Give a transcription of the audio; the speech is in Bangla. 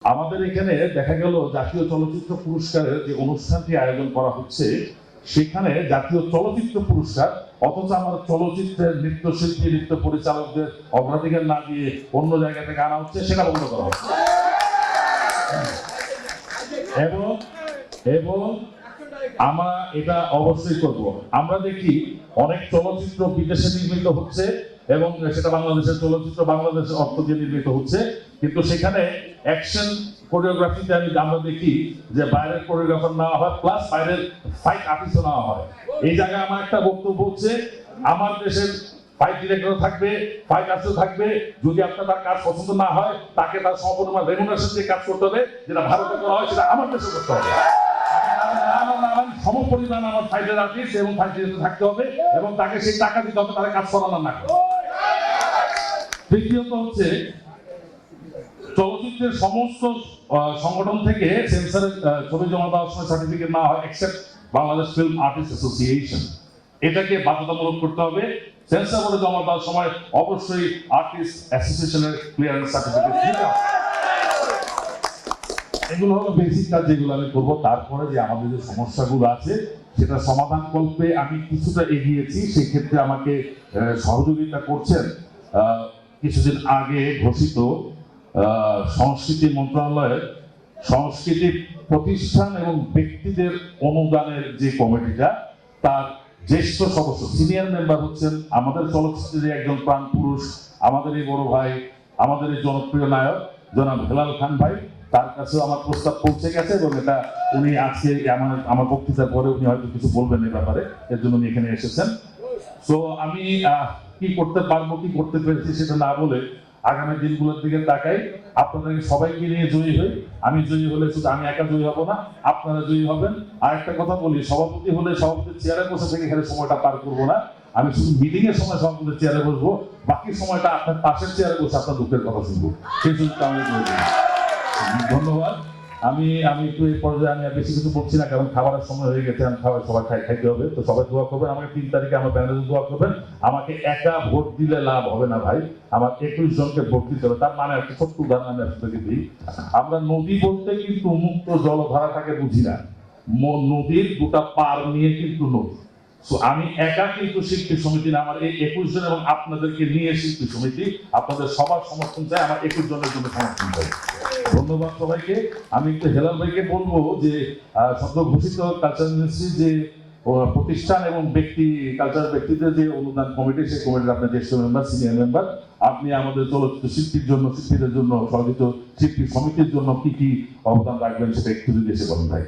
আমাদের এখানে দেখা গেল জাতীয় চলচ্চিত্র পুরস্কারের যে অনুষ্ঠানটি আয়োজন করা হচ্ছে সেখানে জাতীয় চলচ্চিত্র পুরস্কার, অথচ আমার চলচ্চিত্রের নৃত্যশিল্পী নৃত্য পরিচালকদের অগ্রাধিকার না দিয়ে অন্য জায়গা থেকে আনা হচ্ছে, সেটা বন্ধ করা হচ্ছে। এবং আমরা এটা অবশ্যই করব। আমরা দেখি অনেক চলচ্চিত্র বিদেশে নির্মিত হচ্ছে এবং সেটা বাংলাদেশের চলচ্চিত্র বাংলাদেশের অর্থ দিয়ে নির্মিত হচ্ছে, কিন্তু সেখানে অ্যাকশন কোরিওগ্রাফিতে আমরা দেখি যে বাইরের কোরিওগ্রাফার নেওয়া হয়, প্লাস বাইরের ফাইট আর্টিস্টও নেওয়া হয়। এই জায়গায় আমার একটা বক্তব্য হচ্ছে, আমার দেশের ফাইট ডিরেক্টর থাকবে, ফাইট আর্টিস্ট থাকবে, যদি আপনার তার কাজ পছন্দ না হয় তাকে তার সম্পূর্ণ রেমুনারেশন দিয়ে কাজ করতে হবে, যেটা ভারতে করা হয় সেটা আমার দেশে করতে হবে। সমপরিমাণ আমার ফাইটার আর্টিস্ট এবং ফাইট ডিরেক্টর থাকতে হবে এবং তাকে সেই টাকা দিতে হবে, তারা কাজ করানো না। তৃতীয়ত হচ্ছে, চলচ্চিত্রের সমস্ত সংগঠন থেকে সেন্সরের ছবি জমা দেওয়ার সময় সার্টিফিকেট না হয়, except Bangladesh film artist association. এটাকে বাধ্যতামূলক করতে হবে। সেন্সর বোর্ডে জমা দেওয়ার সময় অবশ্যই আর্টিস্ট অ্যাসোসিয়েশনের ক্লিয়ারেন্স সার্টিফিকেট দিতে হবে। এগুলো হলো বেসিক কাজ যেগুলো আমি করবো। তারপরে যে আমাদের যে সমস্যাগুলো আছে সেটা সমাধান করতে আমি কিছুটা এগিয়েছি, সেই ক্ষেত্রে আমাকে সহযোগিতা করছেন কিছুদিন আগে ঘোষিত সংস্কৃতি মন্ত্রণালয়ের সংস্কৃতি প্রতিষ্ঠান এবং ব্যক্তিদের অনুদানের যে কমিটিটা, তার জ্যেষ্ঠ সদস্য সিনিয়র মেম্বার হচ্ছেন আমাদের চলচ্চিত্রের একজন প্রাণ পুরুষ, আমাদের এই বড় ভাই, আমাদের এই জনপ্রিয় নায়ক জনাব হেলাল খান ভাই। তার কাছেও আমার প্রস্তাব পৌঁছে গেছে এবং এটা উনি আজকে আমার বক্তৃতার পরে উনি হয়তো কিছু বলবেন এই ব্যাপারে, এর জন্য উনি এখানে এসেছেন। তো আমি কি করতে পারবো, কি করতে পেরেছি সেটা না বলে আগামী দিনগুলোর দিকে তাকাই। আপনাদেরকে সবাইকে নিয়ে জয়ী হই। আমি জয়ী হলে শুধু আমি একা জয়ী হব না, আপনারা জয়ী হবেন। আর একটা কথা বলি, সভাপতি হলে সভাপতির চেয়ারে বসে থেকে এখানে সময়টা পার করবো না। আমি শুধু মিটিং এর সময় সভাপতির চেয়ারে বসবো, বাকি সময়টা আপনার পাশের চেয়ারে বসে আপনার দুঃখের কথা শুনবো। সেই সুযোগটা আমি করে দেবো। ধন্যবাদ। আমি একটু এই পর্যায়ে আমি বেশি কিছু বলছি না, কারণ খাবারের সময় হয়ে গেছে, আমি খাবার সবাই খাইতে হবে। তো সবাই দোয়া করবেন, আমাকে 3 তারিখে আমার প্যানেলে দোয়া করবেন। আমাকে একা ভোট দিলে লাভ হবে না ভাই, আমার 21 জনকে ভোট দিতে হবে। তার মানে একটা ছোট্ট উদাহরণ আমি আপনাদেরকে দিই। আমরা নদী বলতে কিন্তু মুক্ত জলধারাটাকে বুঝি না, নদীর দুটা পার নিয়ে কিন্তু নদী। আমি একা কিন্তু শিল্পী সমিতি না, আমার এই 21 জন এবং আপনাদেরকে নিয়ে শিল্পী সমিতি, আপনাদের সবার সমর্থন চাই, আমার 21 জনের জন্য সমর্থন চাই। ধন্যবাদ সবাইকে। আমি একটু হেলাল ভাইকে বলবো যে সদ্য ঘোষিত কালচার মিনিস্ট্রি যে প্রতিষ্ঠান এবং কালচারাল ব্যক্তিদের যে অনুদান কমিটি, সেই কমিটির আপনার জ্যেষ্ঠ মেম্বার, সিনিয়র মেম্বার, আপনি আমাদের চলচ্চিত্র শিল্পীদের জন্য, চলচ্চিত্র শিল্পী সমিতির জন্য কি কি অবদান রাখবেন সেটা একটু যদি এসে বলেন ভাই।